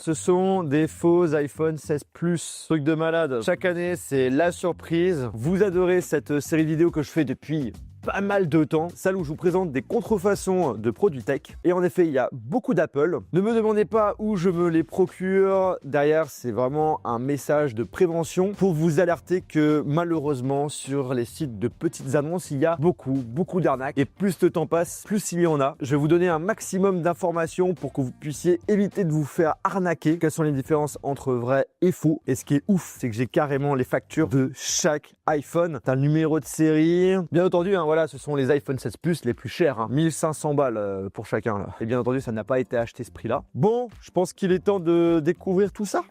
Ce sont des faux iPhone 16 Plus. Truc de malade. Chaque année, c'est la surprise. Vous adorez cette série vidéo que je fais depuis pas mal de temps, celle où je vous présente des contrefaçons de produits tech. Et en effet, il y a beaucoup d'Apple. Ne me demandez pas où je me les procure. Derrière, c'est vraiment un message de prévention pour vous alerter que malheureusement, sur les sites de petites annonces, il y a beaucoup d'arnaques. Et plus le temps passe, plus il y en a. Je vais vous donner un maximum d'informations pour que vous puissiez éviter de vous faire arnaquer. Quelles sont les différences entre vrai et faux? Et ce qui est ouf, c'est que j'ai carrément les factures de chaque iPhone. T'as le numéro de série. Bien entendu, voilà, ce sont les iPhone 16 Plus les plus chers, 1500 balles pour chacun là. Et bien entendu, ça n'a pas été acheté ce prix-là. Bon, je pense qu'il est temps de découvrir tout ça.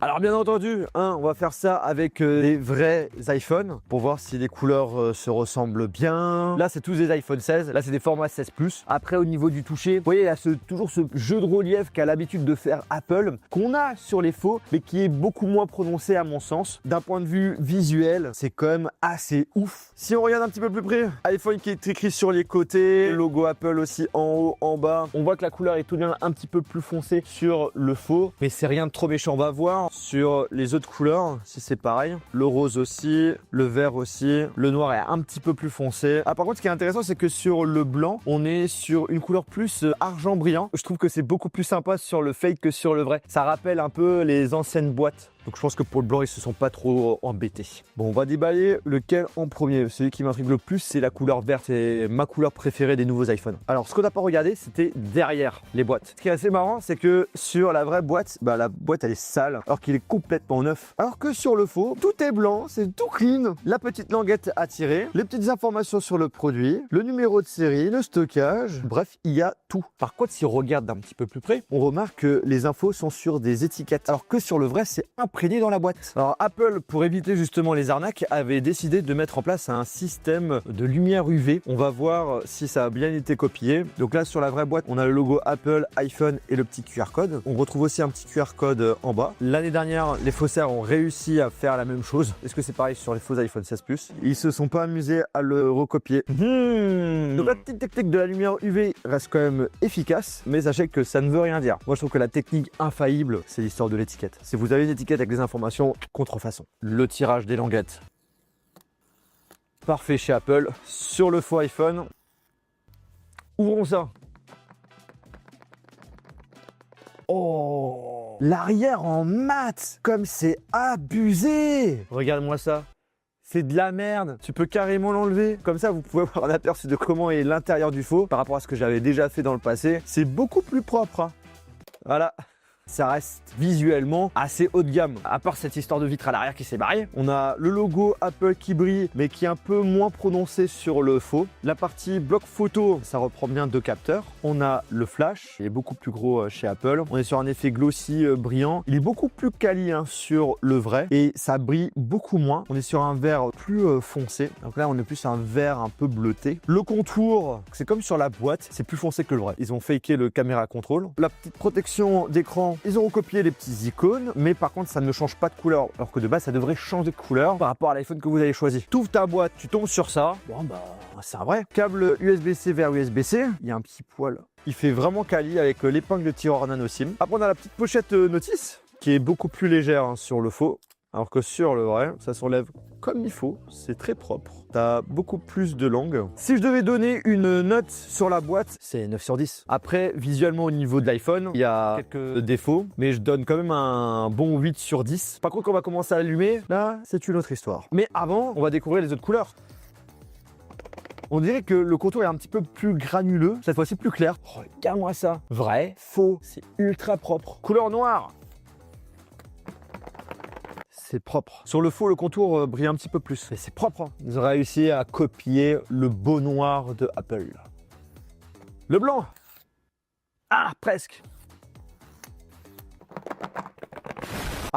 Alors bien entendu, on va faire ça avec les vrais iPhones pour voir si les couleurs se ressemblent bien. Là, c'est tous des iPhone 16. Là, c'est des formats 16 Plus. Après, au niveau du toucher, vous voyez, il y a toujours ce jeu de relief qu'a l'habitude de faire Apple, qu'on a sur les faux, mais qui est beaucoup moins prononcé à mon sens. D'un point de vue visuel, c'est quand même assez ouf. Si on regarde un petit peu plus près, iPhone qui est écrit sur les côtés, logo Apple aussi en haut, en bas. On voit que la couleur est tout de même un petit peu plus foncée sur le faux, mais c'est rien de trop méchant. On va voir sur les autres couleurs si c'est pareil. Le rose aussi, le vert aussi, le noir est un petit peu plus foncé. Ah, par contre, ce qui est intéressant, c'est que sur le blanc, on est sur une couleur plus argent brillant. Je trouve que c'est beaucoup plus sympa sur le fake que sur le vrai. Ça rappelle un peu les anciennes boîtes. Donc je pense que pour le blanc, ils se sont pas trop embêtés. Bon, on va déballer lequel en premier. Celui qui m'intrigue le plus, c'est la couleur verte. C'est ma couleur préférée des nouveaux iPhones. Alors, ce qu'on n'a pas regardé, c'était derrière les boîtes. Ce qui est assez marrant, c'est que sur la vraie boîte, la boîte, elle est sale, alors qu'il est complètement neuf. Alors que sur le faux, tout est blanc, c'est tout clean. La petite languette à tirer, les petites informations sur le produit, le numéro de série, le stockage. Bref, il y a tout. Par contre, si on regarde d'un petit peu plus près, on remarque que les infos sont sur des étiquettes. Alors que sur le vrai, c'est imprégné dans la boîte. Alors Apple, pour éviter justement les arnaques, avait décidé de mettre en place un système de lumière UV. On va voir si ça a bien été copié. Donc là, sur la vraie boîte, on a le logo Apple, iPhone et le petit QR code. On retrouve aussi un petit QR code en bas. L'année dernière, les faussaires ont réussi à faire la même chose. Est-ce que c'est pareil sur les faux iPhone 16 Plus? Ils se sont pas amusés à le recopier. Donc la petite technique de la lumière UV reste quand même efficace, mais sachez que ça ne veut rien dire. Moi, je trouve que la technique infaillible, c'est l'histoire de l'étiquette. Si vous avez une étiquette avec des informations, contrefaçon. Le tirage des languettes. Parfait chez Apple. Sur le faux iPhone. Ouvrons ça. Oh, l'arrière en mat, comme c'est abusé. Regarde-moi ça. C'est de la merde. Tu peux carrément l'enlever. Comme ça, vous pouvez avoir un aperçu de comment est l'intérieur du faux par rapport à ce que j'avais déjà fait dans le passé. C'est beaucoup plus propre. Voilà. Ça reste visuellement assez haut de gamme. À part cette histoire de vitre à l'arrière qui s'est barrée, on a le logo Apple qui brille, mais qui est un peu moins prononcé sur le faux. La partie bloc photo, ça reprend bien deux capteurs. On a le flash, il est beaucoup plus gros chez Apple. On est sur un effet glossy brillant. Il est beaucoup plus quali sur le vrai et ça brille beaucoup moins. On est sur un vert plus foncé. Donc là, on est plus sur un vert un peu bleuté. Le contour, c'est comme sur la boîte, c'est plus foncé que le vrai. Ils ont faké le caméra control. La petite protection d'écran, ils ont recopié les petits icônes, mais par contre, ça ne change pas de couleur. Alors que de base, ça devrait changer de couleur par rapport à l'iPhone que vous avez choisi. Tu ouvres ta boîte, tu tombes sur ça. Bon, c'est un vrai. Câble USB-C vers USB-C. Il y a un petit poil. Il fait vraiment quali avec l'épingle de tireur nano SIM. Après, on a la petite pochette notice qui est beaucoup plus légère sur le faux. Alors que sur le vrai, ça s'enlève comme il faut, c'est très propre. T'as beaucoup plus de langue. Si je devais donner une note sur la boîte, c'est 9 sur 10. Après, visuellement au niveau de l'iPhone, il y a quelques défauts, mais je donne quand même un bon 8 sur 10. Par contre, quand on va commencer à allumer, là, c'est une autre histoire. Mais avant, on va découvrir les autres couleurs. On dirait que le contour est un petit peu plus granuleux, cette fois-ci plus clair. Regarde-moi ça. Vrai, faux, c'est ultra propre. Couleur noire. C'est propre. Sur le faux, le contour brille un petit peu plus. Mais c'est propre. Ils ont réussi à copier le beau noir de Apple. Le blanc. Ah, presque.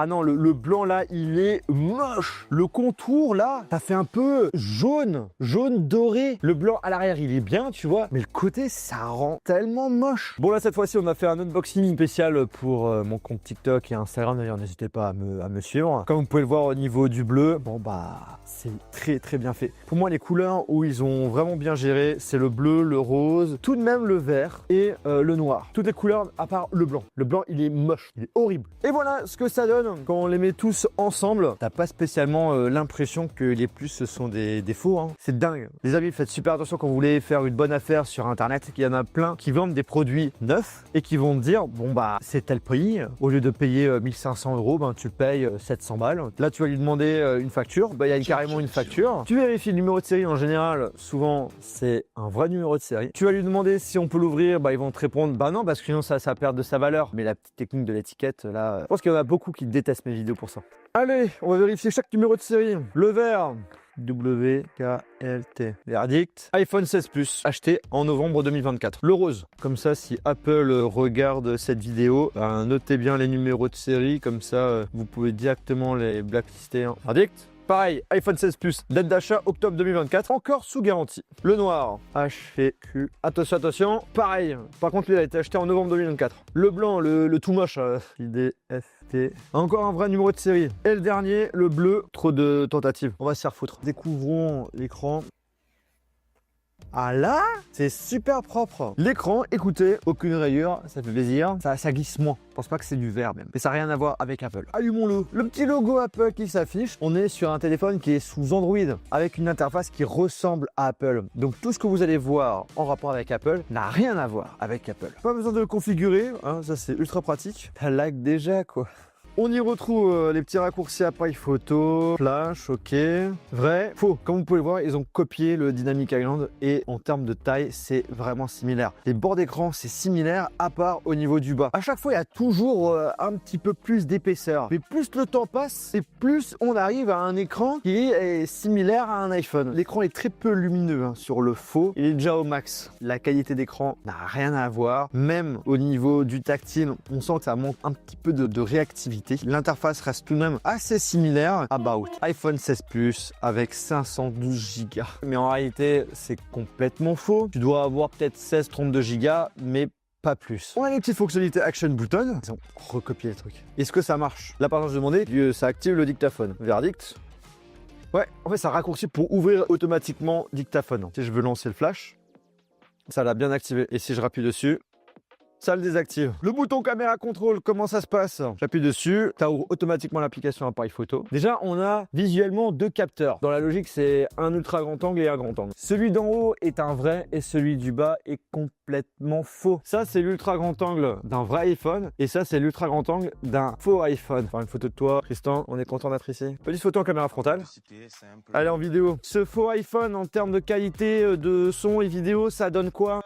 Ah non, le blanc là, il est moche. Le contour là, ça fait un peu jaune doré. Le blanc à l'arrière, il est bien, tu vois, mais le côté, ça rend tellement moche. Bon là, cette fois-ci, on a fait un unboxing spécial pour mon compte TikTok et Instagram. D'ailleurs, n'hésitez pas à me suivre. Comme vous pouvez le voir au niveau du bleu, bon bah, c'est très bien fait. Pour moi, les couleurs où ils ont vraiment bien géré, c'est le bleu, le rose, tout de même le vert et le noir. Toutes les couleurs à part le blanc. Le blanc, il est moche, il est horrible. Et voilà ce que ça donne quand on les met tous ensemble. T'as pas spécialement l'impression que les plus ce sont des faux. Hein. C'est dingue. Les amis, faites super attention quand vous voulez faire une bonne affaire sur internet. Il y en a plein qui vendent des produits neufs et qui vont te dire bon bah c'est tel prix. Au lieu de payer 1500 €, ben tu payes 700 balles. Là tu vas lui demander une facture. Bah, il y a carrément une facture. Tu vérifies le numéro de série en général. Souvent c'est un vrai numéro de série. Tu vas lui demander si on peut l'ouvrir. Bah ils vont te répondre bah non parce que sinon ça perd de sa valeur. Mais la petite technique de l'étiquette là, je pense qu'il y en a beaucoup qui détestent mes vidéos pour ça. Allez, on va vérifier chaque numéro de série. Le vert, WKLT. Verdict, iPhone 16 Plus, acheté en novembre 2024. Le rose, comme ça, si Apple regarde cette vidéo, ben, notez bien les numéros de série, comme ça, vous pouvez directement les blacklister. Hein. Verdict. Pareil, iPhone 16 Plus, date d'achat octobre 2024, encore sous garantie. Le noir, HVQ. Attention, pareil. Par contre, il a été acheté en novembre 2024. Le blanc, le tout moche, IDFT. Encore un vrai numéro de série. Et le dernier, le bleu, trop de tentatives. On va se faire foutre. Découvrons l'écran. Ah là, c'est super propre. L'écran, écoutez, aucune rayure, ça fait plaisir. Ça glisse moins. Je pense pas que c'est du verre même. Mais ça n'a rien à voir avec Apple. Allumons-le. Le petit logo Apple qui s'affiche. On est sur un téléphone qui est sous Android avec une interface qui ressemble à Apple. Donc tout ce que vous allez voir en rapport avec Apple n'a rien à voir avec Apple. Pas besoin de le configurer, hein, ça c'est ultra pratique. Ça lag déjà quoi. On y retrouve les petits raccourcis appareil photo, flash, ok. Vrai, faux. Comme vous pouvez le voir, ils ont copié le Dynamic Island et en termes de taille, c'est vraiment similaire. Les bords d'écran, c'est similaire à part au niveau du bas. À chaque fois, il y a toujours un petit peu plus d'épaisseur. Mais plus le temps passe, et plus on arrive à un écran qui est similaire à un iPhone. L'écran est très peu lumineux hein, sur le faux. Il est déjà au max. La qualité d'écran n'a rien à voir. Même au niveau du tactile, on sent que ça manque un petit peu de réactivité. L'interface reste tout de même assez similaire. About iPhone 16 Plus avec 512 Go. Mais en réalité, c'est complètement faux. Tu dois avoir peut-être 16-32 Go, mais pas plus. On a les petites fonctionnalités Action Button. Ils ont recopié les trucs. Est-ce que ça marche? Là, par exemple, je demandais, ça active le dictaphone. Verdict. Ouais, en fait, ça raccourcit pour ouvrir automatiquement dictaphone. Si je veux lancer le flash, ça l'a bien activé. Et si je rappuie dessus, ça le désactive. Le bouton caméra contrôle, comment ça se passe? J'appuie dessus, ça ouvre automatiquement l'application appareil photo. Déjà, on a visuellement deux capteurs. Dans la logique, c'est un ultra grand angle et un grand angle. Celui d'en haut est un vrai et celui du bas est complètement faux. Ça, c'est l'ultra grand angle d'un vrai iPhone et ça, c'est l'ultra grand angle d'un faux iPhone. Faire une photo de toi, Tristan, on est content d'être ici. Petite photo en caméra frontale. Allez, en vidéo. Ce faux iPhone, en termes de qualité de son et vidéo, ça donne quoi?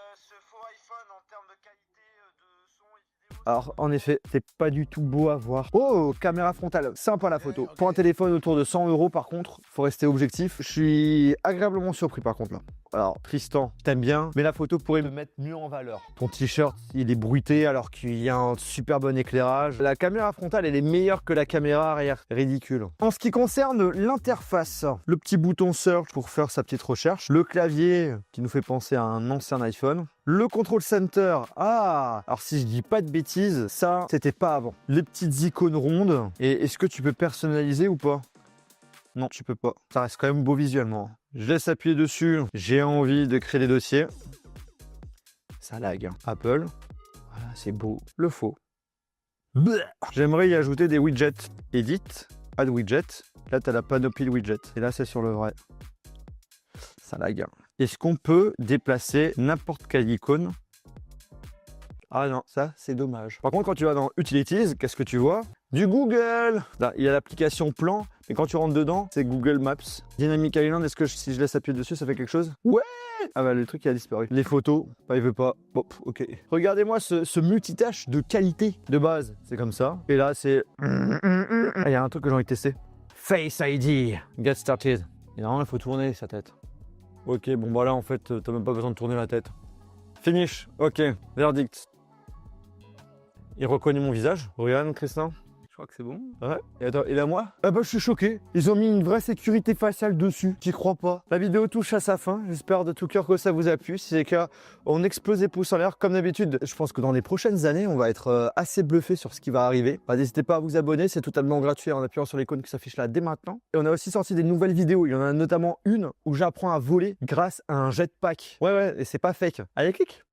Alors en effet, c'est pas du tout beau à voir. Oh, caméra frontale, sympa la photo. Pour un téléphone autour de 100 € par contre, faut rester objectif. Je suis agréablement surpris par contre là. Alors Tristan, je t'aime bien, mais la photo pourrait me mettre mieux en valeur. Ton t-shirt, il est bruité alors qu'il y a un super bon éclairage. La caméra frontale, elle est meilleure que la caméra arrière. Ridicule. En ce qui concerne l'interface, le petit bouton Search pour faire sa petite recherche, le clavier qui nous fait penser à un ancien iPhone, le Control Center. Ah, alors si je dis pas de bêtises, ça, c'était pas avant. Les petites icônes rondes. Et est-ce que tu peux personnaliser ou pas? Non, tu peux pas. Ça reste quand même beau visuellement. Je laisse appuyer dessus. J'ai envie de créer des dossiers. Ça lag. Apple. Voilà, c'est beau. Le faux. J'aimerais y ajouter des widgets. Edit. Add widget. Là, tu as la panoplie de widgets. Et là, c'est sur le vrai. Ça lag. Est-ce qu'on peut déplacer n'importe quelle icône? Ah non, ça c'est dommage. Par contre, quand tu vas dans Utilities, qu'est-ce que tu vois? Du Google. Là, il y a l'application Plan, mais quand tu rentres dedans, c'est Google Maps. Dynamic Island, est-ce que si je laisse appuyer dessus, ça fait quelque chose? Ouais. Ah bah le truc il a disparu. Les photos, bah, il veut pas. Bon, ok. Regardez-moi ce multitâche de qualité de base. C'est comme ça. Et là, c'est... Ah, il y a un truc que j'ai envie de tester. Face ID. Get started. Et normalement, il faut tourner sa tête. Ok, bon bah là en fait, t'as même pas besoin de tourner la tête. Finish, ok, verdict. Il reconnaît mon visage. Regarde, Christin. Je crois que c'est bon. Ouais. Et attends, et là moi? Ah bah je suis choqué. Ils ont mis une vraie sécurité faciale dessus. J'y crois pas. La vidéo touche à sa fin. J'espère de tout cœur que ça vous a plu. Si c'est le cas, on explose les pouces en l'air comme d'habitude. Je pense que dans les prochaines années, on va être assez bluffé sur ce qui va arriver. Bah, n'hésitez pas à vous abonner, c'est totalement gratuit en appuyant sur l'icône qui s'affiche là dès maintenant. Et on a aussi sorti des nouvelles vidéos. Il y en a notamment une où j'apprends à voler grâce à un jetpack. Ouais, et c'est pas fake. Allez, clique.